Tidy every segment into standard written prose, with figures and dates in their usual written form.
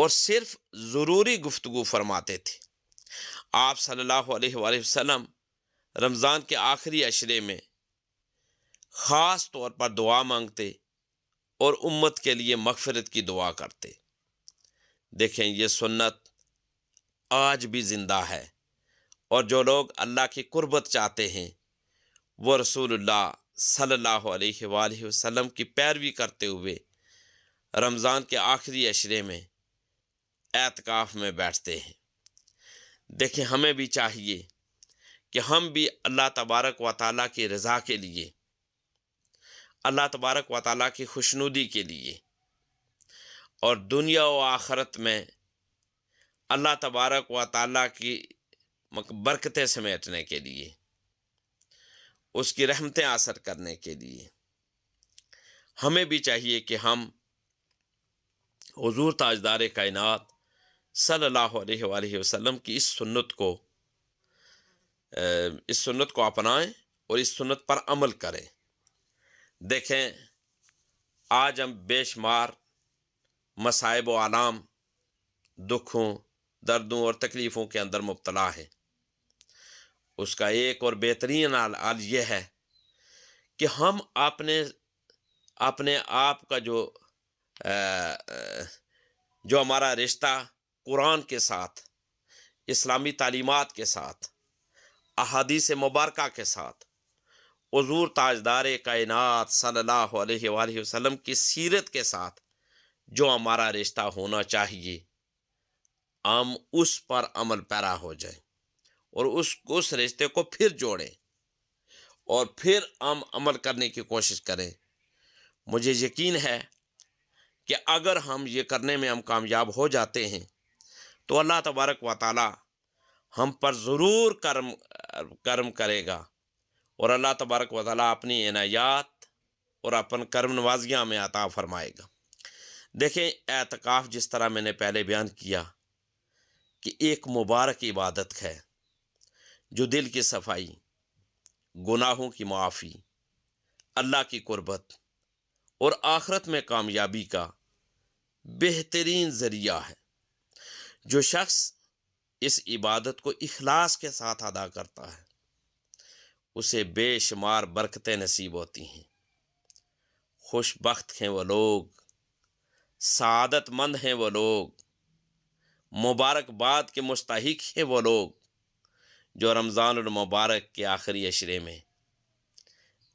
اور صرف ضروری گفتگو فرماتے تھے۔ آپ صلی اللہ علیہ وآلہ وسلم رمضان کے آخری عشرے میں خاص طور پر دعا مانگتے اور امت کے لیے مغفرت کی دعا کرتے۔ دیکھیں، یہ سنت آج بھی زندہ ہے، اور جو لوگ اللہ کی قربت چاہتے ہیں وہ رسول اللہ صلی اللہ علیہ وآلہ وسلم کی پیروی کرتے ہوئے رمضان کے آخری عشرے میں اعتکاف میں بیٹھتے ہیں۔ دیکھیں، ہمیں بھی چاہیے کہ ہم بھی اللہ تبارک و تعالیٰ کی رضا کے لیے، اللہ تبارک و تعالیٰ کی خوشنودی کے لیے، اور دنیا و آخرت میں اللہ تبارک و تعالیٰ کی برکتیں سمیٹنے کے لیے، اس کی رحمتیں حاصل کرنے کے لیے، ہمیں بھی چاہیے کہ ہم حضور تاجدار کائنات صلی اللہ علیہ وآلہ وسلم کی اس سنت کو اپنائیں اور اس سنت پر عمل کریں۔ دیکھیں، آج ہم بے شمار مصائب و آلام، دکھوں، دردوں اور تکلیفوں کے اندر مبتلا ہیں۔ اس کا ایک اور بہترین حل یہ ہے کہ ہم اپنے آپ کا جو ہمارا رشتہ قرآن کے ساتھ، اسلامی تعلیمات کے ساتھ، احادیث مبارکہ کے ساتھ، حضور تاجدار کائنات صلی اللہ علیہ وآلہ وسلم کی سیرت کے ساتھ جو ہمارا رشتہ ہونا چاہیے، ہم اس پر عمل پیرا ہو جائیں اور اس رشتے کو پھر جوڑیں اور پھر ہم عمل کرنے کی کوشش کریں۔ مجھے یقین ہے کہ اگر ہم یہ کرنے میں ہم کامیاب ہو جاتے ہیں تو اللہ تبارک و تعالی ہم پر ضرور کرم کرے گا، اور اللہ تبارک و تعالی اپنی عنایات اور اپن کرم نوازیاں میں عطا فرمائے گا۔ دیکھیں، اعتکاف جس طرح میں نے پہلے بیان کیا کہ ایک مبارک عبادت ہے جو دل کی صفائی، گناہوں کی معافی، اللہ کی قربت اور آخرت میں کامیابی کا بہترین ذریعہ ہے۔ جو شخص اس عبادت کو اخلاص کے ساتھ ادا کرتا ہے اسے بے شمار برکتیں نصیب ہوتی ہیں۔ خوش بخت ہیں وہ لوگ، سعادت مند ہیں وہ لوگ، مبارکباد کے مستحق ہیں وہ لوگ جو رمضان المبارک کے آخری عشرے میں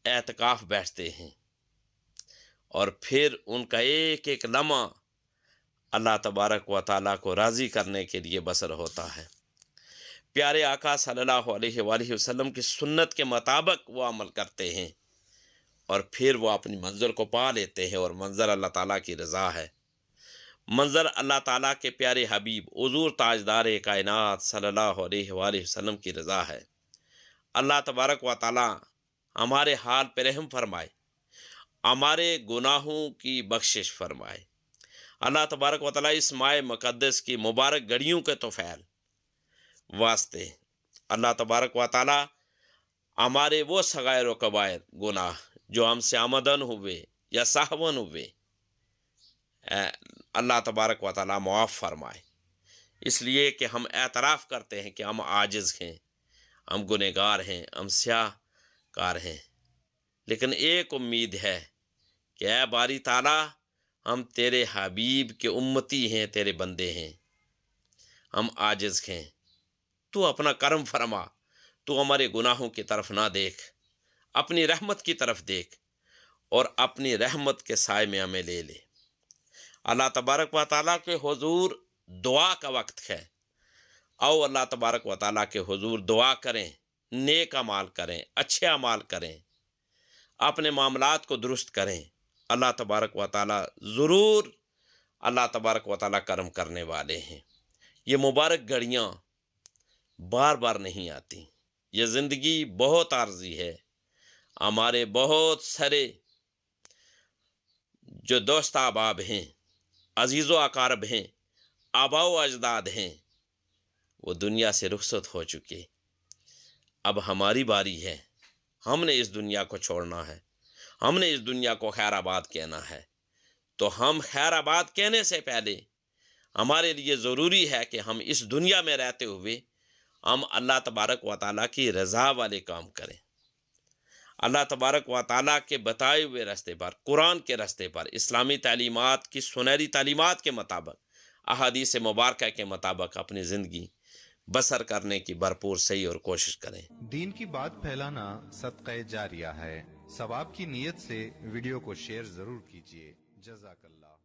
اعتکاف بیٹھتے ہیں، اور پھر ان کا ایک ایک لمحہ اللہ تبارک و تعالیٰ کو راضی کرنے کے لیے بسر ہوتا ہے۔ پیارے آقا صلی اللہ علیہ وآلہ وسلم کی سنت کے مطابق وہ عمل کرتے ہیں، اور پھر وہ اپنی منزل کو پا لیتے ہیں، اور منظر اللہ تعالیٰ کی رضا ہے، منظر اللہ تعالیٰ کے پیارے حبیب حضور تاجدار کائنات صلی اللہ علیہ وآلہ وسلم کی رضا ہے۔ اللہ تبارک و تعالیٰ ہمارے حال پہ رحم فرمائے، ہمارے گناہوں کی بخشش فرمائے۔ اللہ تبارک و تعالیٰ اس ماہ مقدس کی مبارک گھڑیوں کے طفیل واسطے اللہ تبارک و تعالیٰ ہمارے وہ صغائر و کبائر گناہ جو ہم سے آمدن ہوئے یا سہون ہوئے، اللہ تبارک و تعالیٰ معاف فرمائے، اس لیے کہ ہم اعتراف کرتے ہیں کہ ہم عاجز ہیں، ہم گنہگار ہیں، ہم سیاہ کار ہیں، لیکن ایک امید ہے کہ اے باری تعالیٰ، ہم تیرے حبیب کے امتی ہیں، تیرے بندے ہیں، ہم عاجز ہیں، تو اپنا کرم فرما، تو ہمارے گناہوں کی طرف نہ دیکھ، اپنی رحمت کی طرف دیکھ، اور اپنی رحمت کے سائے میں ہمیں لے لے۔ اللہ تبارک و تعالیٰ کے حضور دعا کا وقت ہے، او اللہ تبارک و تعالیٰ کے حضور دعا کریں، نیک اعمال کریں، اچھے اعمال کریں، اپنے معاملات کو درست کریں۔ اللہ تبارک و تعالیٰ ضرور اللہ تبارک و تعالیٰ کرم کرنے والے ہیں۔ یہ مبارک گھڑیاں بار بار نہیں آتی، یہ زندگی بہت عارضی ہے۔ ہمارے بہت سارے جو دوست احباب ہیں، عزیز و اقارب ہیں، آبا و اجداد ہیں، وہ دنیا سے رخصت ہو چکے۔ اب ہماری باری ہے، ہم نے اس دنیا کو چھوڑنا ہے، ہم نے اس دنیا کو خیر آباد کہنا ہے۔ تو ہم خیر آباد کہنے سے پہلے ہمارے لیے ضروری ہے کہ ہم اس دنیا میں رہتے ہوئے ہم اللہ تبارک و تعالیٰ کی رضا والے کام کریں، اللہ تبارک و تعالیٰ کے بتائے ہوئے راستے پر، قرآن کے راستے پر، اسلامی تعلیمات کی سنہری تعلیمات کے مطابق، احادیث مبارکہ کے مطابق اپنی زندگی بسر کرنے کی بھرپور صحیح اور کوشش کریں۔ دین کی بات پھیلانا صدقہ جاریہ ہے، ثواب کی نیت سے ویڈیو کو شیئر ضرور کیجیے۔ جزاک اللہ۔